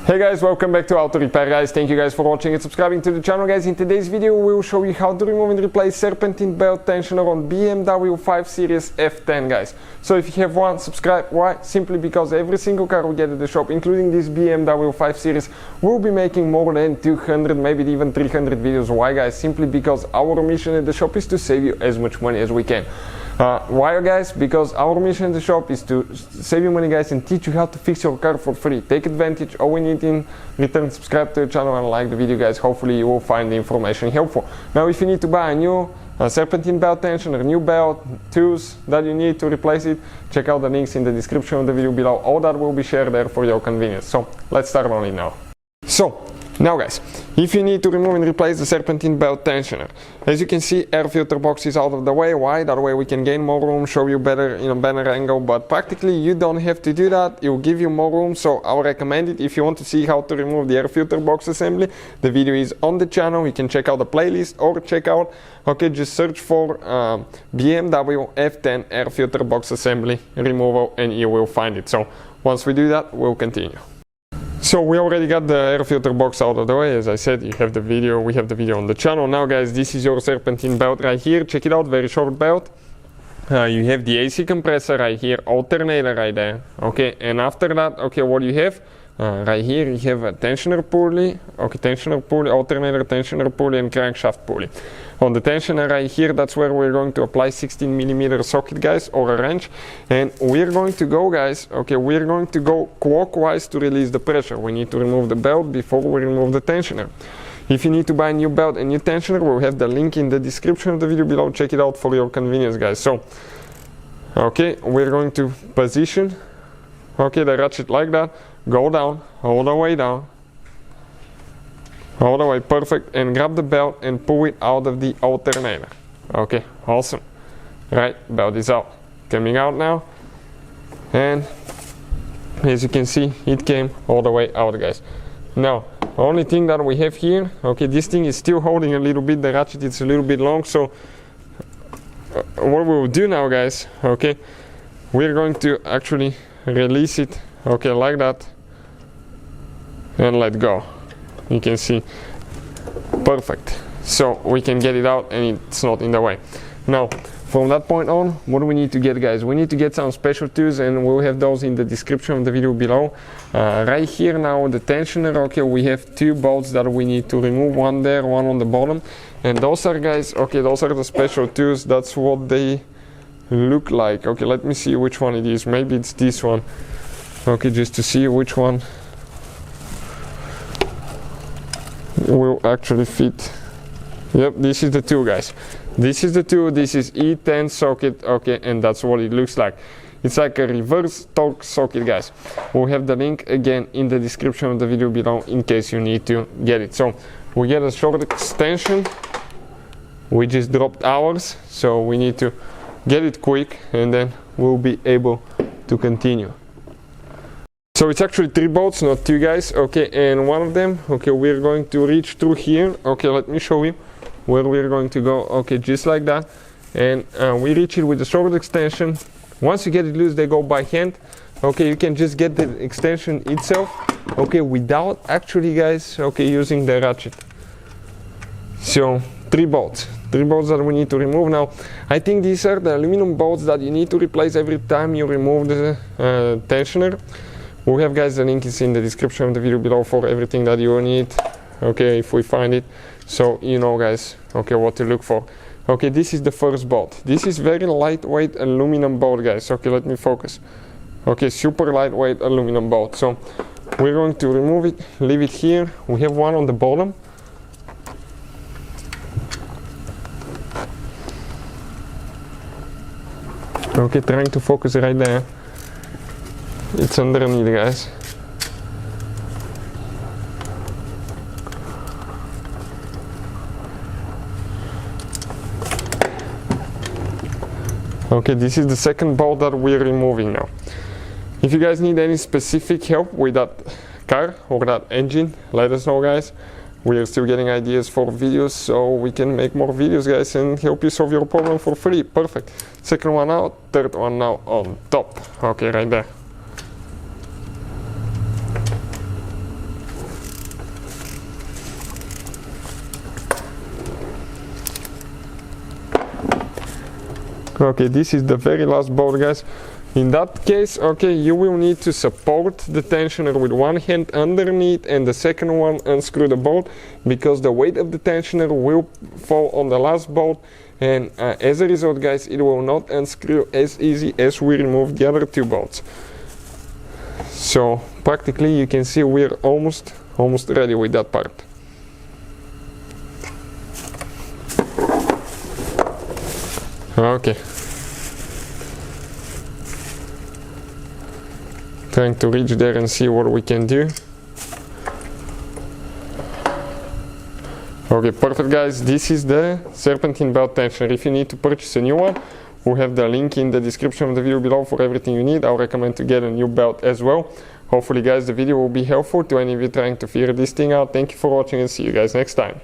Hey guys, welcome back to Auto Repair guys. Thank you guys for watching and subscribing to the channel guys. In today's video we will show you how to remove and replace serpentine belt tensioner on BMW 5 Series F10 guys. So if you have one, subscribe. Why? Simply because every single car we get at the shop, including this BMW 5 Series, will be making more than 200, maybe even 300 videos. Why guys? Simply because our mission at the shop is to save you as much money as we can. Why guys? Because our mission in the shop is to save you money guys and teach you how to fix your car for free. Take advantage. All we need in return, subscribe to the channel and like the video guys. Hopefully you will find the information helpful. Now if you need to buy a new serpentine belt tensioner, a new belt, tools that you need to replace it, check out the links in the description of the video below. All that will be shared there for your convenience. So let's start on it now. So now guys, if you need to remove and replace the serpentine belt tensioner, as you can see, air filter box is out of the way. Why? That way we can gain more room, show you better in a better angle, but practically you don't have to do that. It will give you more room, so I would recommend it. If you want to see how to remove the air filter box assembly, the video is on the channel. You can check out the playlist or check out, just search for BMW F10 air filter box assembly removal and you will find it. So once we do that, we'll continue. So we already got the air filter box out of the way. As I said, we have the video on the channel. Now guys, this is your serpentine belt right here. Check it out, very short belt. You have the AC compressor right here, alternator right there. Okay, and after that, what you have? Right here you have a tensioner pulley, tensioner pulley, alternator, tensioner pulley and crankshaft pulley. On the tensioner right here, that's where we're going to apply 16mm socket guys, or a wrench, and we're going to go guys, we're going to go clockwise to release the pressure. We need to remove the belt before we remove the tensioner. If you need to buy a new belt and new tensioner, we'll have the link in the description of the video below. Check it out for your convenience guys. So we're going to position the ratchet like that, go down, all the way down, all the way, perfect, and grab the belt and pull it out of the alternator. Okay, awesome. Right, belt is out, coming out now, and as you can see, it came all the way out guys. Now, only thing that we have here, this thing is still holding a little bit, the ratchet is a little bit long, so what we will do now guys, we're going to actually release it, like that, and let go. You can see, perfect. So we can get it out and it's not in the way. Now from that point on, what do we need to get guys? We need to get some special tools and we'll have those in the description of the video below. Right here now, the tensioner, we have two bolts that we need to remove, one there, one on the bottom, and those are guys, those are the special tools. That's what they look like. Let me see which one it is. Maybe it's this one. Just to see which one will actually fit. Yep, this is the tool guys. This is the tool. This is E10 socket, and that's what it looks like. It's like a reverse torque socket guys. We'll have the link again in the description of the video below in case you need to get it. So we get a short extension. We just dropped ours, so we need to get it quick and then we'll be able to continue. So it's actually 3 bolts, not 2 guys, and one of them, we're going to reach through here. Let me show you where we're going to go. Just like that, and we reach it with the short extension. Once you get it loose, they go by hand. You can just get the extension itself, without actually guys, using the ratchet. So 3 bolts that we need to remove. Now I think these are the aluminum bolts that you need to replace every time you remove the tensioner. We'll have guys, the link is in the description of the video below for everything that you need, if we find it, so you know guys, what to look for. This is the first bolt. This is very lightweight aluminum bolt guys. Let me focus. Super lightweight aluminum bolt. So we're going to remove it, leave it here. We have one on the bottom. Trying to focus right there. It's underneath guys. This is the second bolt that we're removing now. If you guys need any specific help with that car or that engine, let us know guys. We are still getting ideas for videos, so we can make more videos guys and help you solve your problem for free. Perfect. Second one out, third one now on top. Right there. Okay, this is the very last bolt, guys. In that case, okay, you will need to support the tensioner with one hand underneath and the second one unscrew the bolt, because the weight of the tensioner will fall on the last bolt, and as a result, guys, it will not unscrew as easy as we remove the other two bolts. So practically you can see we're almost ready with that part. Okay. Trying to reach there and see what we can do. Okay, perfect, guys. This is the Serpentine belt tensioner. If you need to purchase a new one, we have the link in the description of the video below for everything you need. I'll recommend to get a new belt as well. Hopefully, guys, the video will be helpful to any of you trying to figure this thing out. Thank you for watching and see you guys next time.